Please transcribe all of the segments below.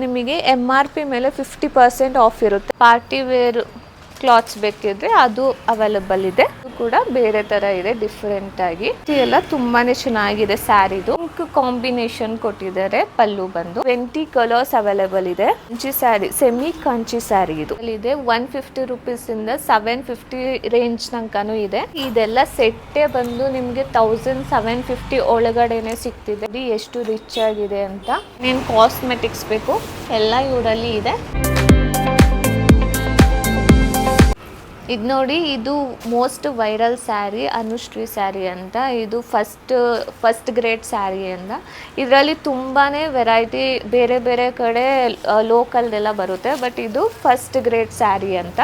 ನಿಮಗೆ MRP ಮೇಲೆ 50% of ಇರುತ್ತೆ. ಪಾರ್ಟಿ ವೇರ್ ಕ್ಲಾತ್ಸ್ ಬೇಕಿದ್ರೆ ಅದು ಅವೈಲೇಬಲ್ ಇದೆ. ಇದು ಕೂಡ ಬೇರೆ ತರ ಇದೆ, ಡಿಫರೆಂಟ್ ಆಗಿ. ಎಲ್ಲ ತುಂಬಾನೇ ಚೆನ್ನಾಗಿದೆ ಸ್ಯಾರಿದು. ಪಿಂಕ್ ಕಾಂಬಿನೇಷನ್ ಕೊಟ್ಟಿದ್ದಾರೆ. ಪಲ್ಲು ಬಂದು 20 ಕಲರ್ಸ್ ಅವೈಲೇಬಲ್ ಇದೆ. ಕಂಚಿ ಸ್ಯಾರಿ, ಸೆಮಿ ಕಂಚಿ ಸ್ಯಾರಿ ಇದು ಇದೆ. 150 ರುಪೀಸ್ ಇಂದ 750 ರೇಂಜ್ ತನಕನೂ ಇದೆ. ಇದೆಲ್ಲ ಸೆಟ್ಟೆ ಬಂದು ನಿಮ್ಗೆ 1750 ಒಳಗಡೆನೆ ಸಿಗ್ತಿದೆ. ಎಷ್ಟು ರಿಚ್ ಆಗಿದೆ ಅಂತ. ಏನ್ ಕಾಸ್ಮೆಟಿಕ್ಸ್ ಬೇಕು ಎಲ್ಲ ಇವರಲ್ಲಿ ಇದೆ. ಇದು ನೋಡಿ, ಇದು ಮೋಸ್ಟ್ ವೈರಲ್ ಸ್ಯಾರಿ ಅನುಶ್ರೀ ಸ್ಯಾರಿ ಅಂತ. ಇದು ಫಸ್ಟ್ ಗ್ರೇಡ್ ಸ್ಯಾರಿ ಅಂತ. ಇದರಲ್ಲಿ ತುಂಬಾ ವೆರೈಟಿ ಬೇರೆ ಬೇರೆ ಕಡೆ ಲೋಕಲ್ದೆಲ್ಲ ಬರುತ್ತೆ, ಬಟ್ ಇದು ಫಸ್ಟ್ ಗ್ರೇಡ್ ಸ್ಯಾರಿ ಅಂತ.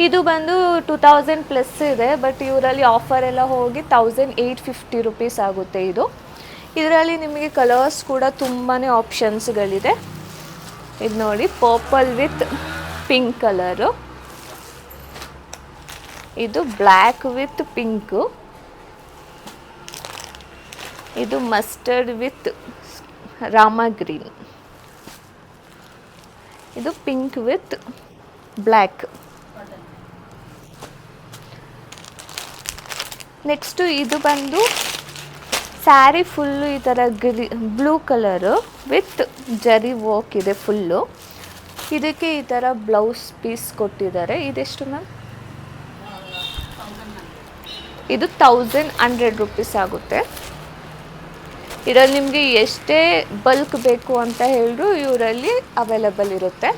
ಇದು ಬಂದು 2000 ಪ್ಲಸ್ ಇದೆ, ಬಟ್ ಇವರಲ್ಲಿ ಆಫರ್ ಎಲ್ಲ ಹೋಗಿ 1850 ರುಪೀಸ್ ಆಗುತ್ತೆ ಇದು. ಇದರಲ್ಲಿ ನಿಮಗೆ ಕಲರ್ಸ್ ಕೂಡ ತುಂಬಾ ಆಪ್ಷನ್ಸ್ಗಳಿದೆ. ಇದು ನೋಡಿ, ಪರ್ಪಲ್ ವಿತ್ ಪಿಂಕ್ ಕಲರು, ಇದು ಬ್ಲ್ಯಾಕ್ ವಿತ್ ಪಿಂಕು, ಇದು ಮಸ್ಟರ್ಡ್ ವಿತ್ ರಾಮ ಗ್ರೀನ್, ಇದು ಪಿಂಕ್ ವಿತ್ ಬ್ಲ್ಯಾಕ್. ನೆಕ್ಸ್ಟು ಇದು ಬಂದು ಸ್ಯಾರಿ ಫುಲ್ಲು ಈ ಥರ ಬ್ಲೂ ಕಲರು ವಿತ್ ಜರಿ ವರ್ಕ್ ಇದೆ ಫುಲ್ಲು. ಇದಕ್ಕೆ ಈ ಥರ ಬ್ಲೌಸ್ ಪೀಸ್ ಕೊಟ್ಟಿದ್ದಾರೆ. ಇದೆಷ್ಟು ಮ್ಯಾಮ್? ಇದು 1100 ರುಪೀಸ್ ಆಗುತ್ತೆ. ಇದರಲ್ಲಿ ನಿಮಗೆ ಎಷ್ಟೇ ಬಲ್ಕ್ ಬೇಕು ಅಂತ ಹೇಳಿದ್ರು ಇವರಲ್ಲಿ ಅವೈಲೇಬಲ್ ಇರುತ್ತೆ.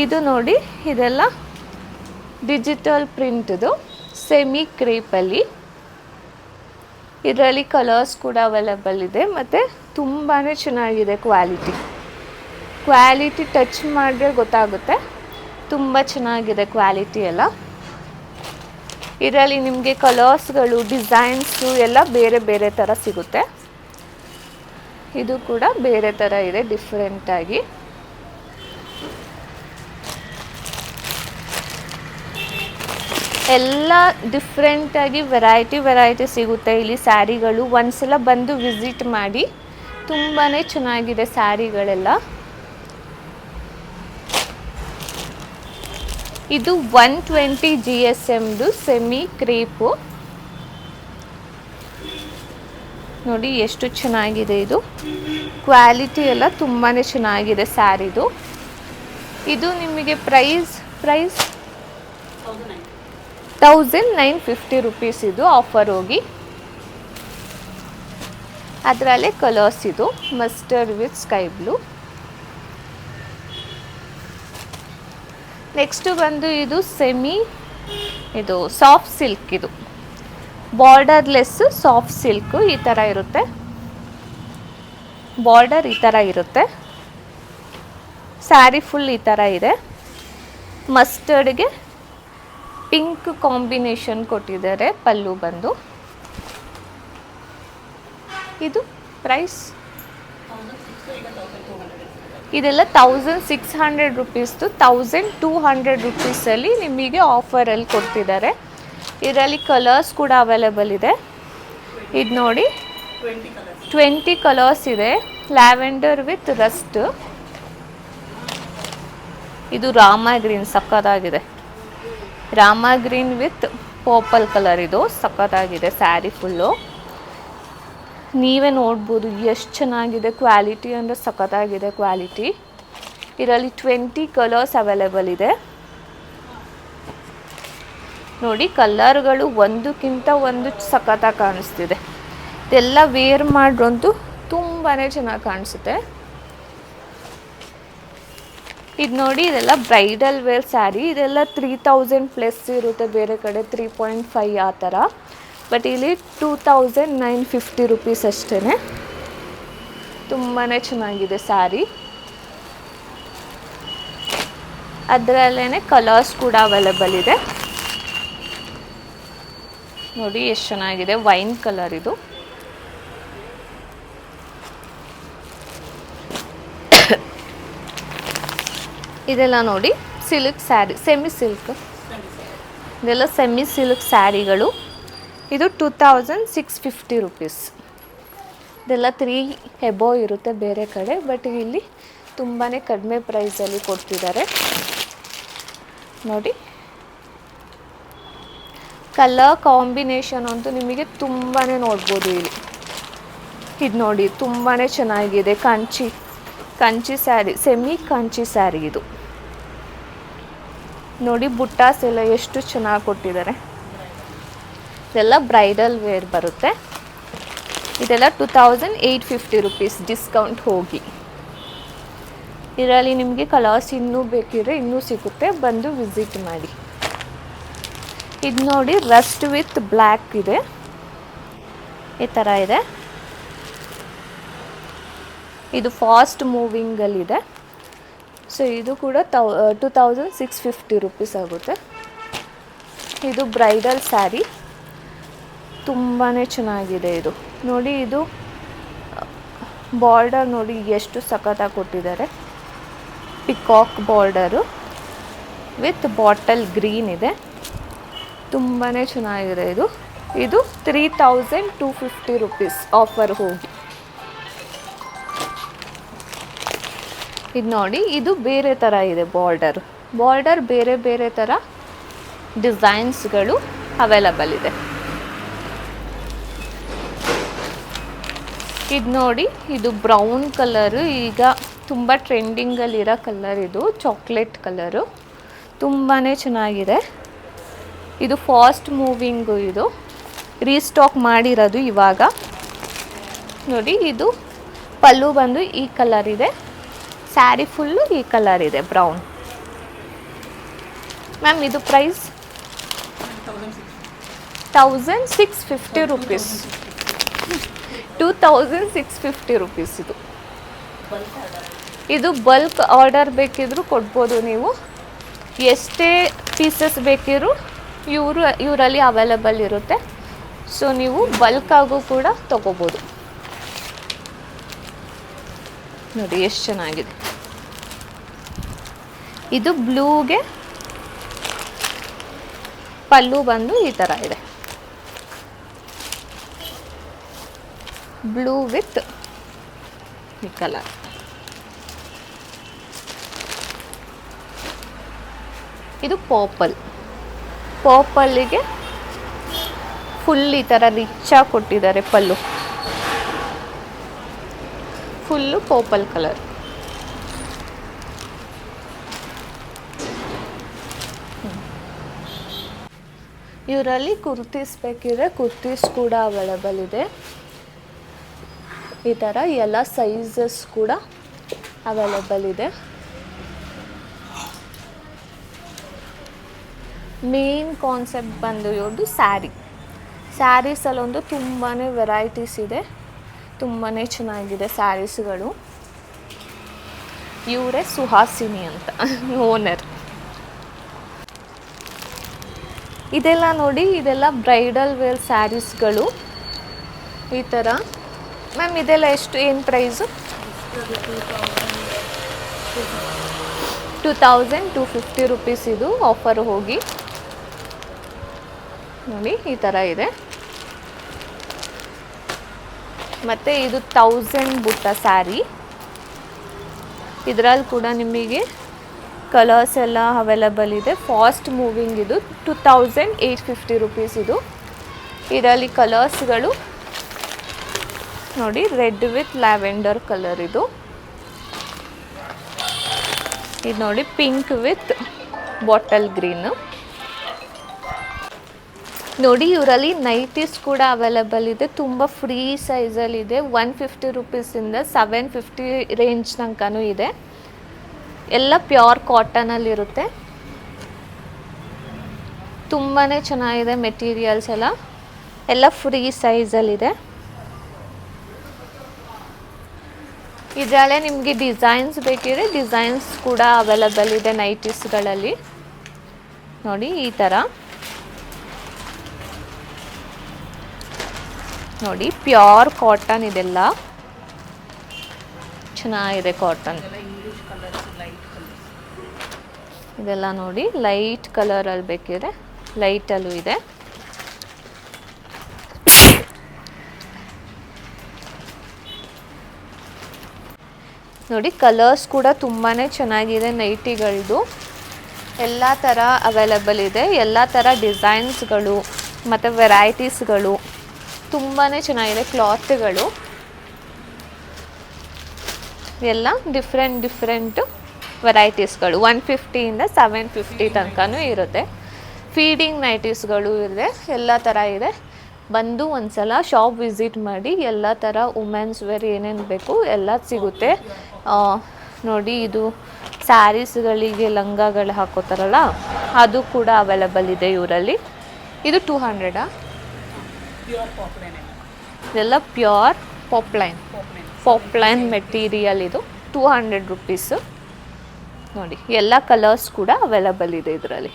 ಇದು ನೋಡಿ, ಇದೆಲ್ಲ ಡಿಜಿಟಲ್ ಪ್ರಿಂಟ್ದು ಸೆಮಿ ಕ್ರೇಪಲ್ಲಿ. ಇದರಲ್ಲಿ ಕಲರ್ಸ್ ಕೂಡ ಅವೈಲೇಬಲ್ ಇದೆ ಮತ್ತು ತುಂಬಾ ಚೆನ್ನಾಗಿದೆ ಕ್ವಾಲಿಟಿ ಟಚ್ ಮಾಡಿದ್ರೆ ಗೊತ್ತಾಗುತ್ತೆ. ತುಂಬ ಚೆನ್ನಾಗಿದೆ ಕ್ವಾಲಿಟಿ ಎಲ್ಲ. ಇದರಲ್ಲಿ ನಿಮಗೆ ಕಲರ್ಸ್ಗಳು, ಡಿಸೈನ್ಸು ಎಲ್ಲ ಬೇರೆ ಬೇರೆ ಥರ ಸಿಗುತ್ತೆ. ಇದು ಕೂಡ ಬೇರೆ ಥರ ಇದೆ, ಡಿಫ್ರೆಂಟಾಗಿ. ಎಲ್ಲ ಡಿಫ್ರೆಂಟಾಗಿ ವೆರೈಟಿ ಸಿಗುತ್ತೆ ಇಲ್ಲಿ ಸ್ಯಾರಿಗಳು. ಒಂದ್ಸಲ ಬಂದು ವಿಸಿಟ್ ಮಾಡಿ, ತುಂಬಾ ಚೆನ್ನಾಗಿದೆ ಸ್ಯಾರಿಗಳೆಲ್ಲ. ಇದು 120 GSMದು ಸೆಮಿ ಕ್ರೇಪು. ನೋಡಿ ಎಷ್ಟು ಚೆನ್ನಾಗಿದೆ ಇದು. ಕ್ವಾಲಿಟಿ ಎಲ್ಲ ತುಂಬಾ ಚೆನ್ನಾಗಿದೆ ಸ್ಯಾರಿದು. ಇದು ನಿಮಗೆ ಪ್ರೈಸ್ 1950 ರುಪೀಸ್ ಇದು ಆಫರ್ ಹೋಗಿ. ಅದರಲ್ಲೇ ಕಲರ್ಸ್ ಇದು mustard with sky blue. Next ಬಂದು ಇದು ಇದು ಸಾಫ್ಟ್ ಸಿಲ್ಕ್. ಇದು ಬಾರ್ಡರ್ಲೆಸ್ ಸಾಫ್ಟ್ ಸಿಲ್ಕು. ಈ ಥರ ಇರುತ್ತೆ, ಬಾರ್ಡರ್ ಈ ಥರ ಇರುತ್ತೆ. ಸ್ಯಾರಿ ಫುಲ್ ಈ ಥರ ಇದೆ. ಮಸ್ಟರ್ಡ್ಗೆ ಪಿಂಕ್ ಕಾಂಬಿನೇಷನ್ ಕೊಟ್ಟಿದ್ದಾರೆ. ಪಲ್ಲು ಬಂದು ಇದು ಪ್ರೈಸ್ ಇದೆಲ್ಲ 1600 ರುಪೀಸ್ದು 1200 ರುಪೀಸಲ್ಲಿ ನಿಮಗೆ ಆಫರಲ್ಲಿ ಕೊಡ್ತಿದ್ದಾರೆ. ಇದರಲ್ಲಿ ಕಲರ್ಸ್ ಕೂಡ ಅವೈಲೇಬಲ್ ಇದೆ. ಇದು ನೋಡಿ, 20 ಕಲರ್ಸ್ ಇದೆ. ಲ್ಯಾವೆಂಡರ್ ವಿತ್ ರಸ್ಟ್, ಇದು ರಾಮ ಗ್ರೀನ್ ಸಕ್ಕತ್ತಾಗಿದೆ. Rama green with purple colour, ಇದು ಸಕ್ಕತ್ತಾಗಿದೆ ಸ್ಯಾರಿ ಫುಲ್ಲು. ನೀವೇ ನೋಡ್ಬೋದು ಎಷ್ಟು ಚೆನ್ನಾಗಿದೆ ಕ್ವಾಲಿಟಿ ಅಂದರೆ ಸಖತ್ತಾಗಿದೆ ಕ್ವಾಲಿಟಿ. ಇದರಲ್ಲಿ 20 ಕಲರ್ಸ್ ಅವೈಲೇಬಲ್ ಇದೆ. ನೋಡಿ, ಕಲರ್ಗಳು ಒಂದಕ್ಕಿಂತ ಒಂದು ಸಖತ್ತಾಗಿ ಕಾಣಿಸ್ತಿದೆ. ಇದೆಲ್ಲ ವೇರ್ ಮಾಡ್ರಂತೂ ತುಂಬಾ ಚೆನ್ನಾಗಿ ಕಾಣಿಸುತ್ತೆ. ಇದು ನೋಡಿ, ಇದೆಲ್ಲ ಬ್ರೈಡಲ್ ವೇರ್ ಸ್ಯಾರಿ. ಇದೆಲ್ಲ 3000 ಪ್ಲಸ್ ಇರುತ್ತೆ, ಬೇರೆ ಕಡೆ 3.5 ಆ ಥರ. ಬಟ್ ಇಲ್ಲಿ 2950 ರುಪೀಸ್ ಅಷ್ಟೇ. ತುಂಬಾ ಚೆನ್ನಾಗಿದೆ ಸ್ಯಾರಿ. ಅದರಲ್ಲೇ ಕಲರ್ಸ್ ಕೂಡ ಅವೈಲೇಬಲ್ ಇದೆ. ನೋಡಿ ಎಷ್ಟು ಚೆನ್ನಾಗಿದೆ, ವೈನ್ ಕಲರ್ ಇದು. ಇದೆಲ್ಲ ನೋಡಿ ಸಿಲ್ಕ್ ಸ್ಯಾರಿ, ಸೆಮಿ ಸಿಲ್ಕ್. ಇದೆಲ್ಲ ಸೆಮಿ ಸಿಲ್ಕ್ ಸ್ಯಾರಿಗಳು. ಇದು 2650 ರುಪೀಸ್. ಇದೆಲ್ಲ 3 ಎಬೋ ಇರುತ್ತೆ ಬೇರೆ ಕಡೆ, ಬಟ್ ಇಲ್ಲಿ ತುಂಬಾ ಕಡಿಮೆ ಪ್ರೈಸಲ್ಲಿ ಕೊಡ್ತಿದ್ದಾರೆ ನೋಡಿ. ಕಲರ್ ಕಾಂಬಿನೇಷನ್ ಅಂತೂ ನಿಮಗೆ ತುಂಬಾ ನೋಡ್ಬೋದು ಇಲ್ಲಿ. ಇದು ನೋಡಿ ತುಂಬಾ ಚೆನ್ನಾಗಿದೆ, ಕಂಚಿ ಸ್ಯಾರಿ, ಸೆಮಿ ಕಂಚಿ ಸ್ಯಾರಿ ಇದು ನೋಡಿ. ಬುಟ್ಟಾಸ್ ಎಲ್ಲ ಎಷ್ಟು ಚೆನ್ನಾಗಿ ಕೊಟ್ಟಿದ್ದಾರೆ. ಇದೆಲ್ಲ ಬ್ರೈಡಲ್ ವೇರ್ ಬರುತ್ತೆ. ಇದೆಲ್ಲ 2850 ರುಪೀಸ್ ಡಿಸ್ಕೌಂಟ್ ಹೋಗಿ. ಇದರಲ್ಲಿ ನಿಮಗೆ ಕಲರ್ಸ್ ಇನ್ನೂ ಬೇಕಿದ್ರೆ ಇನ್ನೂ ಸಿಗುತ್ತೆ, ಬಂದು ವಿಸಿಟ್ ಮಾಡಿ. ಇದು ನೋಡಿ ರಸ್ಟ್ ವಿತ್ ಬ್ಲ್ಯಾಕ್ ಇದೆ, ಈ ಥರ ಇದೆ. ಇದು ಫಾಸ್ಟ್ ಮೂವಿಂಗಲ್ಲಿದೆ. ಸೊ ಇದು ಕೂಡ 2650 ರುಪೀಸ್ ಆಗುತ್ತೆ. ಇದು ಬ್ರೈಡಲ್ ಸ್ಯಾರಿ, ತುಂಬಾ ಚೆನ್ನಾಗಿದೆ ಇದು ನೋಡಿ. ಇದು ಬಾರ್ಡರ್ ನೋಡಿ ಎಷ್ಟು ಸಖತ್ತಾಗಿ ಕೊಟ್ಟಿದ್ದಾರೆ. Peacock border with bottle green ಇದೆ, ತುಂಬಾ ಚೆನ್ನಾಗಿದೆ ಇದು. ಇದು 3250 ರುಪೀಸ್ ಆಫರ್ ಹೋಗಿ. ಇದು ನೋಡಿ, ಇದು ಬೇರೆ ಥರ ಇದೆ ಬಾರ್ಡರ್ ಬೇರೆ ಬೇರೆ ಥರ ಡಿಸೈನ್ಸ್ಗಳು ಅವೈಲಬಲ್ ಇದೆ. ಇದು ನೋಡಿ, ಇದು ಬ್ರೌನ್ ಕಲರು, ಈಗ ತುಂಬ ಟ್ರೆಂಡಿಂಗಲ್ಲಿರೋ ಕಲರ್. ಇದು ಚಾಕ್ಲೇಟ್ ಕಲರು, ತುಂಬಾ ಚೆನ್ನಾಗಿದೆ. ಇದು ಫಾಸ್ಟ್ ಮೂವಿಂಗು, ಇದು ರೀಸ್ಟಾಕ್ ಮಾಡಿರೋದು ಇವಾಗ ನೋಡಿ. ಇದು ಪಲ್ಲು ಬಂದು ಈ ಕಲರ್ ಇದೆ, ಸ್ಯಾರಿ ಫುಲ್ಲು ಈ ಕಲರ್ ಇದೆ ಬ್ರೌನ್. ಮ್ಯಾಮ್ ಇದು ಪ್ರೈಸ್ 1650 ರುಪೀಸ್. 2650 ರುಪೀಸ್ ಇದು. ಇದು ಬಲ್ಕ್ ಆರ್ಡರ್ ಬೇಕಿದ್ರೂ ಕೊಡ್ಬೋದು ನೀವು, ಎಷ್ಟೇ ಪೀಸಸ್ ಬೇಕಿದ್ರು ಇವರಲ್ಲಿ ಅವೈಲಬಲ್ ಇರುತ್ತೆ. ಸೊ ನೀವು ಬಲ್ಕಾಗೂ ಕೂಡ ತಗೋಬೋದು ನೋಡಿ, ಎಷ್ಟು ಚೆನ್ನಾಗಿದೆ. ಇದು ಬ್ಲೂಗೆ ಪಲ್ಲು ಬಂದು ಈ ಥರ ಇದೆ, ಬ್ಲೂ ವಿತ್ ಈ ಕಲರ್. ಇದು ಪರ್ಪಲ್ಲಿಗೆ ಫುಲ್ ಈ ಥರ ರಿಚ್ಚಾಗಿ ಕೊಟ್ಟಿದ್ದಾರೆ ಪಲ್ಲು, ಫುಲ್ಲು ಪರ್ಪಲ್ ಕಲರ್. ಇವರಲ್ಲಿ ಕುರ್ತೀಸ್ ಬೇಕಿದ್ರೆ ಕುರ್ತೀಸ್ ಕೂಡ ಅವೈಲಬಲ್ ಇದೆ. ಈ ಥರ ಎಲ್ಲ ಸೈಜಸ್ ಕೂಡ ಅವೈಲಬಲ್ ಇದೆ. ಮೇನ್ ಕಾನ್ಸೆಪ್ಟ್ ಬಂದು ಇವ್ರದ್ದು ಸ್ಯಾರೀಸಲ್ಲೊಂದು ತುಂಬಾ ವೆರೈಟೀಸ್ ಇದೆ, ತುಂಬಾ ಚೆನ್ನಾಗಿದೆ ಸ್ಯಾರೀಸ್ಗಳು. ಇವರೇ ಸುಹಾಸಿನಿ ಅಂತ ಓನರ್. ಇದೆಲ್ಲ ನೋಡಿ, ಇದೆಲ್ಲ ಬ್ರೈಡಲ್ ವೇರ್ ಸ್ಯಾರೀಸ್ಗಳು ಈ ಥರ. ಮ್ಯಾಮ್ ಇದೆಲ್ಲ ಏನು ಪ್ರೈಸು? 2250 ರುಪೀಸ್ ಇದು ಆಫರ್ ಹೋಗಿ ನೋಡಿ, ಈ ಥರ ಇದೆ. ಮತ್ತು ಇದು 1000 ಬುಟ್ಟ ಸ್ಯಾರಿ. ಇದರಲ್ಲಿ ಕೂಡ ನಿಮಗೆ ಕಲರ್ಸ್ ಎಲ್ಲ ಅವೈಲಬಲ್ ಇದೆ. ಫಾಸ್ಟ್ ಮೂವಿಂಗ್ ಇದು 2850 ರುಪೀಸ್ ಇದು. ಇದರಲ್ಲಿ ಕಲರ್ಸ್ಗಳು ನೋಡಿ, ರೆಡ್ ವಿತ್ ಲ್ಯಾವೆಂಡರ್ ಕಲರ್ ಇದು ನೋಡಿ, ಪಿಂಕ್ ವಿತ್ ಬಾಟಲ್ ಗ್ರೀನ್ ನೋಡಿ. ಇವರಲ್ಲಿ ನೈಟೀಸ್ ಕೂಡ ಅವೈಲಬಲ್ ಇದೆ, ತುಂಬ ಫ್ರೀ ಸೈಜಲ್ಲಿದೆ. 150 ರುಪೀಸಿಂದ 750 ರೇಂಜ್ ತನಕನೂ ಇದೆ. ಎಲ್ಲ ಪ್ಯೂರ್ ಕಾಟನಲ್ಲಿರುತ್ತೆ, ತುಂಬಾ ಚೆನ್ನಾಗಿದೆ ಮೆಟೀರಿಯಲ್ಸ್ ಎಲ್ಲ ಫ್ರೀ ಸೈಜಲ್ಲಿದೆ. ಇದರಲ್ಲೇ ನಿಮಗೆ ಡಿಸೈನ್ಸ್ ಬೇಕಿದ್ರೆ ಡಿಸೈನ್ಸ್ ಕೂಡ ಅವೈಲಬಲ್ ಇದೆ ನೈಟೀಸ್ಗಳಲ್ಲಿ ನೋಡಿ. ಈ ಥರ ನೋಡಿ, ಪ್ಯೂರ್ ಕಾಟನ್, ಇದೆಲ್ಲ ಚೆನ್ನಾಗಿದೆ ಕಾಟನ್. ಇದೆಲ್ಲ ನೋಡಿ, ಲೈಟ್ ಕಲರಲ್ಲಿ ಬೇಕಿದ್ರೆ ಲೈಟಲ್ಲೂ ಇದೆ. ನೋಡಿ ಕಲರ್ಸ್ ಕೂಡ ತುಂಬಾ ಚೆನ್ನಾಗಿದೆ. ನೈಟಿಗಳದ್ದು ಎಲ್ಲ ಥರ ಅವೈಲಬಲ್ ಇದೆ. ಎಲ್ಲ ಥರ ಡಿಸೈನ್ಸ್ಗಳು ಮತ್ತು ವೆರೈಟೀಸ್ಗಳು ತುಂಬಾ ಚೆನ್ನಾಗಿದೆ. ಕ್ಲಾತ್ಗಳು ಎಲ್ಲ ಡಿಫ್ರೆಂಟು ವೆರೈಟೀಸ್ಗಳು 150ಇಂದ 750 ತನಕನೂ ಇರುತ್ತೆ. ಫೀಡಿಂಗ್ ನೈಟೀಸ್ಗಳು ಇದೆ, ಎಲ್ಲ ಥರ ಇದೆ. ಬಂದು ಒಂದ್ಸಲ ಶಾಪ್ ವಿಸಿಟ್ ಮಾಡಿ. ಎಲ್ಲ ಥರ ವುಮೆನ್ಸ್ ವೇರ್ ಏನೇನು ಬೇಕು ಎಲ್ಲ ಸಿಗುತ್ತೆ. ನೋಡಿ ಇದು ಸ್ಯಾರೀಸ್ಗಳಿಗೆ ಲಂಗಗಳು ಹಾಕೋತಾರಲ್ಲ ಅದು ಕೂಡ ಅವೈಲಬಲ್ ಇದೆ ಇವರಲ್ಲಿ. ಇದು 200 ಇದೆಲ್ಲ ಪ್ಯೂರ್ ಪಾಪ್ಲೈನ್ ಮೆಟೀರಿಯಲ್. ಇದು 200 ರುಪೀಸು. ನೋಡಿ ಎಲ್ಲ ಕಲರ್ಸ್ ಕೂಡ ಅವೈಲಬಲ್ ಇದೆ ಇದರಲ್ಲಿ.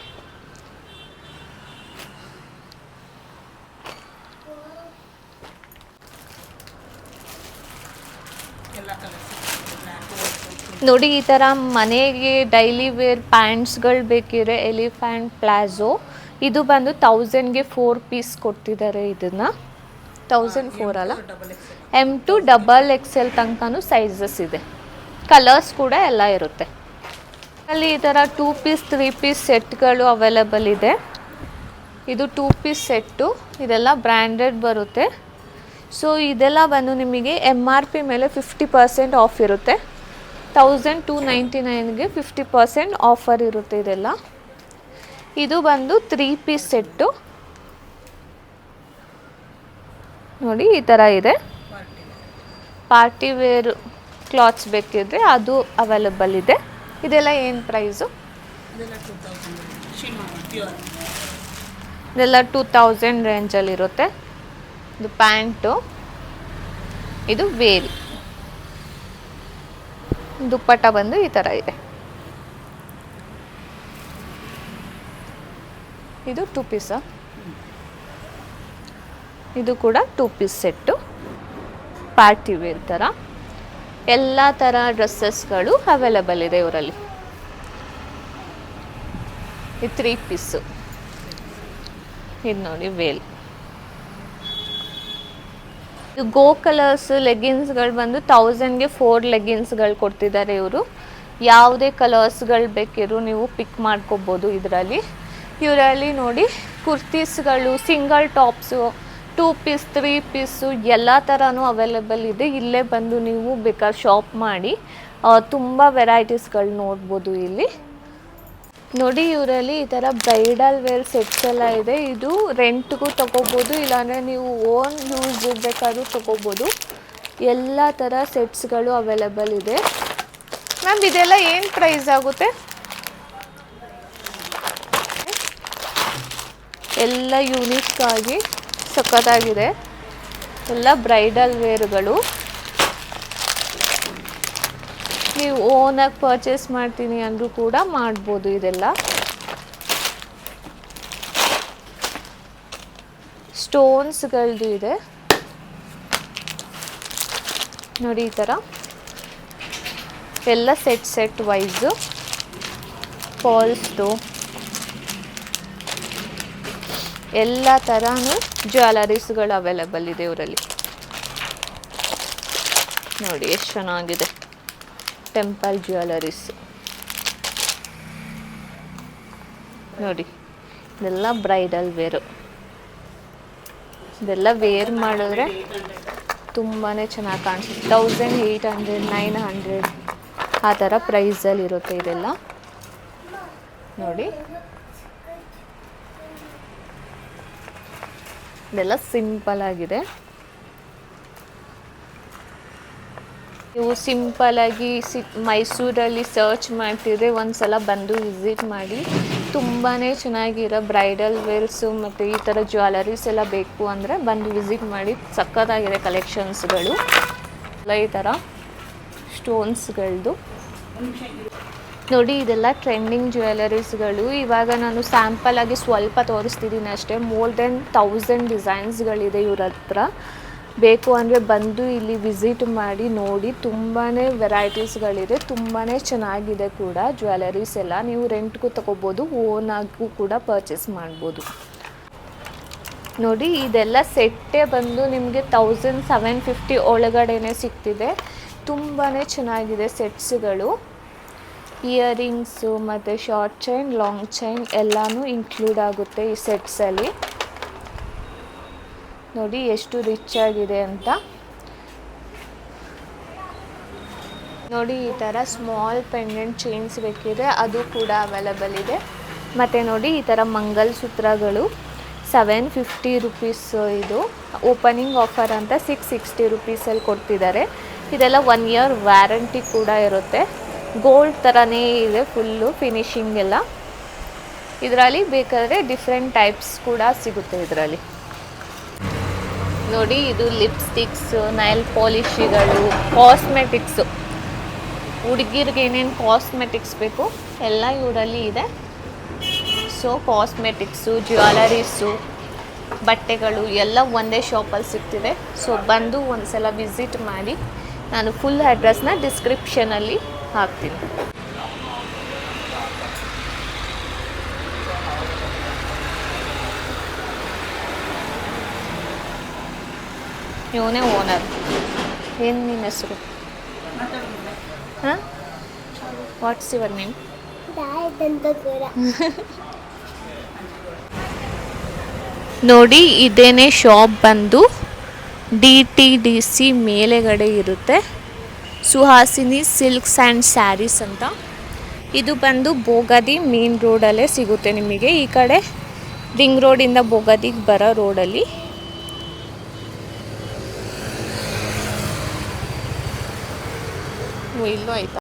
ನೋಡಿ ಈ ಥರ ಮನೆಗೆ ಡೈಲಿ ವೇರ್ ಪ್ಯಾಂಟ್ಸ್ಗಳು ಬೇಕಿದ್ರೆ ಎಲಿಫ್ಯಾಂಟ್ ಪ್ಲಾಜೋ ಇದು ಬಂದು 1000ಗೆ 4 ಪೀಸ್ ಕೊಡ್ತಿದ್ದಾರೆ. ಇದನ್ನು 1004 ಅಲ್ಲ, M to XXL ತನಕನೂ ಸೈಜಸ್ ಇದೆ. ಕಲರ್ಸ್ ಕೂಡ ಎಲ್ಲ ಇರುತ್ತೆ. ಅಲ್ಲಿ ಈ ಥರ 2 ಪೀಸ್ 3 ಪೀಸ್ ಸೆಟ್ಗಳು ಅವೈಲಬಲ್ ಇದೆ. ಇದು 2 ಪೀಸ್ ಸೆಟ್ಟು, ಇದೆಲ್ಲ ಬ್ರ್ಯಾಂಡೆಡ್ ಬರುತ್ತೆ. ಸೊ ಇದೆಲ್ಲ ಬಂದು ನಿಮಗೆ MRP ಮೇಲೆ 50% ಆಫ್ ಇರುತ್ತೆ. 1299ಗೆ 50% ಆಫರ್ ಇರುತ್ತೆ ಇದೆಲ್ಲ. ಇದು ಬಂದು 3 ಪೀಸ್ ಸೆಟ್ಟು. ನೋಡಿ ಈ ಥರ ಇದೆ. ಪಾರ್ಟಿ ವೇರ್ ಕ್ಲಾತ್ಸ್ ಬೇಕಿದ್ರೆ ಅದು ಅವೈಲಬಲ್ ಇದೆ. ಇದೆಲ್ಲ ಏನು ಪ್ರೈಸು? ಇದೆಲ್ಲ 2000 ರೇಂಜಲ್ಲಿರುತ್ತೆ. ಇದು ಪ್ಯಾಂಟು, ಇದು ವೇಲ್. ದುಪ್ಪಟ್ಟ ಬಂದು ಈ ಥರ ಇದೆ. ಇದು 2 ಪೀಸಾ? ಇದು ಕೂಡ 2 ಪೀಸ್ ಸೆಟ್ಟು, ಪಾರ್ಟಿ ವೇರ್ ಥರ. ಎಲ್ಲ ಥರ ಡ್ರೆಸ್ಸಸ್ಗಳು ಅವೈಲಬಲ್ ಇದೆ ಇವರಲ್ಲಿ. ಇದು 3 ಪೀಸು. ಇದು ನೋಡಿ ವೇಲ್. ಇದು ಗೋ ಕಲರ್ಸ್ ಲೆಗಿನ್ಸ್ಗಳು ಬಂದು 1000ಗೆ 4 ಲೆಗಿನ್ಸ್ಗಳು ಕೊಡ್ತಿದ್ದಾರೆ ಇವರು. ಯಾವುದೇ ಕಲರ್ಸ್ಗಳು ಬೇಕಿದ್ರು ನೀವು ಪಿಕ್ ಮಾಡ್ಕೋಬೋದು ಇದರಲ್ಲಿ. ಇವರಲ್ಲಿ ನೋಡಿ ಕುರ್ತೀಸ್ಗಳು, ಸಿಂಗಲ್ ಟಾಪ್ಸು, 2 ಪೀಸ್ 3 ಪೀಸು ಎಲ್ಲ ಥರನೂ ಅವೈಲಬಲ್ ಇದೆ. ಇಲ್ಲೇ ಬಂದು ನೀವು ಬೇಕಾದ್ರೆ ಶಾಪ್ ಮಾಡಿ ತುಂಬ ವೆರೈಟೀಸ್ಗಳು ನೋಡ್ಬೋದು ಇಲ್ಲಿ. ನೋಡಿ ಇವರಲ್ಲಿ ಈ ಥರ ಬ್ರೈಡಲ್ ವೇರ್ ಸೆಟ್ಸ್ ಎಲ್ಲ ಇದೆ. ಇದು ರೆಂಟ್ಗೂ ತೊಗೋಬೋದು, ಇಲ್ಲಾಂದರೆ ನೀವು ಓನ್ ಯೂಸ್ ಬೇಕಾದ್ರೂ ತೊಗೋಬೋದು. ಎಲ್ಲ ಥರ ಸೆಟ್ಸ್ಗಳು ಅವೈಲಬಲ್ ಇದೆ. ಮ್ಯಾಮ್ ಇದೆಲ್ಲ ಏನು ಪ್ರೈಸ್ ಆಗುತ್ತೆ? ಎಲ್ಲ ಯೂನಿಕ್ ಆಗಿ ಸಖತ್ತಾಗಿದೆ. ಎಲ್ಲ ಬ್ರೈಡಲ್ ವೇರ್ಗಳು. ನೀವು ಓನಾಗಿ ಪರ್ಚೇಸ್ ಮಾಡ್ತೀನಿ ಅಂದರೂ ಕೂಡ ಮಾಡ್ಬೋದು. ಇದೆಲ್ಲ ಸ್ಟೋನ್ಸ್ಗಳದ್ದು ಇದೆ ನೋಡಿ. ಈ ಥರ ಎಲ್ಲ ಸೆಟ್ ವೈಸು ಫಾಲ್ಸ್ದು ಎಲ್ಲ ಥರನೂ ಜ್ಯುವೆಲರೀಸ್ಗಳು ಅವೈಲಬಲ್ ಇದೆ ಇವರಲ್ಲಿ. ನೋಡಿ ಎಷ್ಟು ಚೆನ್ನಾಗಿದೆ. ಟೆಂಪಲ್ ಜ್ಯುವೆಲರೀಸ್ ನೋಡಿ. ಇದೆಲ್ಲ ಬ್ರೈಡಲ್ ವೇರು. ಇದೆಲ್ಲ ವೇರ್ ಮಾಡಿದ್ರೆ ತುಂಬಾ ಚೆನ್ನಾಗಿ ಕಾಣಿಸುತ್ತೆ. 1800 900 ಆ ಥರ ಪ್ರೈಸಲ್ಲಿ ಇರುತ್ತೆ ಇದೆಲ್ಲ ನೋಡಿ. ಇದೆಲ್ಲ ಸಿಂಪಲ್ ಆಗಿದೆ. ನೀವು ಸಿಂಪಲ್ಲಾಗಿ ಮೈಸೂರಲ್ಲಿ ಸರ್ಚ್ ಮಾಡ್ತಿದ್ರೆ ಒಂದ್ಸಲ ಬಂದು ವಿಸಿಟ್ ಮಾಡಿ. ತುಂಬಾ ಚೆನ್ನಾಗಿರೋ ಬ್ರೈಡಲ್ ವೇರ್ಸು ಮತ್ತು ಈ ಥರ ಜ್ಯುವೆಲರೀಸ್ ಎಲ್ಲ ಬೇಕು ಅಂದರೆ ಬಂದು ವಿಸಿಟ್ ಮಾಡಿ. ಸಖತ್ತಾಗಿದೆ ಕಲೆಕ್ಷನ್ಸ್ಗಳು. ಈ ಥರ ಸ್ಟೋನ್ಸ್ಗಳದ್ದು ನೋಡಿ. ಇದೆಲ್ಲ ಟ್ರೆಂಡಿಂಗ್ ಜ್ಯುವೆಲರೀಸ್ಗಳು. ಇವಾಗ ನಾನು ಸ್ಯಾಂಪಲ್ ಆಗಿ ಸ್ವಲ್ಪ ತೋರಿಸ್ತಿದ್ದೀನಿ ಅಷ್ಟೇ. ಮೋರ್ ದೆನ್ 1000 ಡಿಸೈನ್ಸ್ಗಳಿದೆ ಇವ್ರ ಹತ್ರ. ಬೇಕು ಅಂದರೆ ಬಂದು ಇಲ್ಲಿ ವಿಸಿಟ್ ಮಾಡಿ ನೋಡಿ. ತುಂಬಾ ವೆರೈಟೀಸ್ಗಳಿದೆ. ತುಂಬಾ ಚೆನ್ನಾಗಿದೆ ಕೂಡ ಜ್ಯುವೆಲರೀಸ್ ಎಲ್ಲ. ನೀವು ರೆಂಟ್ಗೂ ತೊಗೋಬೋದು, ಓನಾಗೂ ಕೂಡ ಪರ್ಚೇಸ್ ಮಾಡ್ಬೋದು. ನೋಡಿ ಇದೆಲ್ಲ ಸೆಟ್ಟೇ ಬಂದು ನಿಮಗೆ 1750 ಒಳಗಡೆನೇ ಸಿಗ್ತಿದೆ. ತುಂಬಾ ಚೆನ್ನಾಗಿದೆ ಸೆಟ್ಸ್ಗಳು. ಇಯರಿಂಗ್ಸು ಮತ್ತು ಶಾರ್ಟ್ ಚೈನ್, ಲಾಂಗ್ ಚೈನ್ ಎಲ್ಲನೂ ಇನ್ಕ್ಲೂಡ್ ಆಗುತ್ತೆ ಈ ಸೆಟ್ಸಲ್ಲಿ. ನೋಡಿ ಎಷ್ಟು ರಿಚ್ ಆಗಿದೆ ಅಂತ. ನೋಡಿ ಈ ಥರ ಸ್ಮಾಲ್ ಪೆಂಡೆಂಟ್ ಚೈನ್ಸ್ ಬೇಕಿದ್ರೆ ಅದು ಕೂಡ ಅವೈಲಬಲ್ ಇದೆ. ಮತ್ತು ನೋಡಿ ಈ ಥರ ಮಂಗಲಸೂತ್ರಗಳು 750 ರುಪೀಸ್. ಇದು ಓಪನಿಂಗ್ ಆಫರ್ ಅಂತ 660 ರುಪೀಸಲ್ಲಿ ಕೊಡ್ತಿದ್ದಾರೆ. ಇದೆಲ್ಲ 1 ಇಯರ್ ವ್ಯಾರಂಟಿ ಕೂಡ ಇರುತ್ತೆ. ಗೋಲ್ಡ್ ಥರನೇ ಇದೆ ಫುಲ್ಲು ಫಿನಿಶಿಂಗ್ ಎಲ್ಲ. ಇದರಲ್ಲಿ ಬೇಕಾದರೆ ಡಿಫ್ರೆಂಟ್ ಟೈಪ್ಸ್ ಕೂಡ ಸಿಗುತ್ತೆ ಇದರಲ್ಲಿ. ನೋಡಿ ಇದು ಲಿಪ್ಸ್ಟಿಕ್ಸು, ನೈಲ್ ಪಾಲಿಶಿಗಳು, ಕಾಸ್ಮೆಟಿಕ್ಸು, ಹುಡುಗಿರಿಗೆ ಏನೇನು ಕಾಸ್ಮೆಟಿಕ್ಸ್ ಬೇಕು ಎಲ್ಲ ಇವರಲ್ಲಿ ಇದೆ. ಸೊ ಕಾಸ್ಮೆಟಿಕ್ಸು, ಜ್ಯುವೆಲರೀಸು, ಬಟ್ಟೆಗಳು ಎಲ್ಲ ಒಂದೇ ಶಾಪಲ್ಲಿ ಸಿಗ್ತಿದೆ. ಸೊ ಬಂದು ಒಂದು ಸಲ ವಿಸಿಟ್ ಮಾಡಿ. ನಾನು ಫುಲ್ ಅಡ್ರೆಸ್ನ ಡಿಸ್ಕ್ರಿಪ್ಷನಲ್ಲಿ ಹಾಕ್ತೀನಿ. ಇವನೇ ಓನರ್. ಏನು ನಿಮ್ಮ ಹೆಸರು? ಹಾಂ, ವಾಟ್ಸ್ ಯುವರ್ ನೇಮ್? ನೋಡಿ ಇದೇನೇ ಶಾಪ್ ಬಂದು DTDC ಮೇಲೆಗಡೆ ಇರುತ್ತೆ. ಸುಹಾಸಿನಿ ಸಿಲ್ಕ್ಸ್ ಆ್ಯಂಡ್ ಸ್ಯಾರೀಸ್ ಅಂತ. ಇದು ಬಂದು ಬೋಗದಿ ಮೇನ್ ರೋಡಲ್ಲೇ ಸಿಗುತ್ತೆ ನಿಮಗೆ. ಈ ಕಡೆ ರಿಂಗ್ ರೋಡಿಂದ ಬೋಗದಿಗೆ ಬರೋ ರೋಡಲ್ಲಿ. ಇಲ್ಲೂ ಆಯ್ತಾ?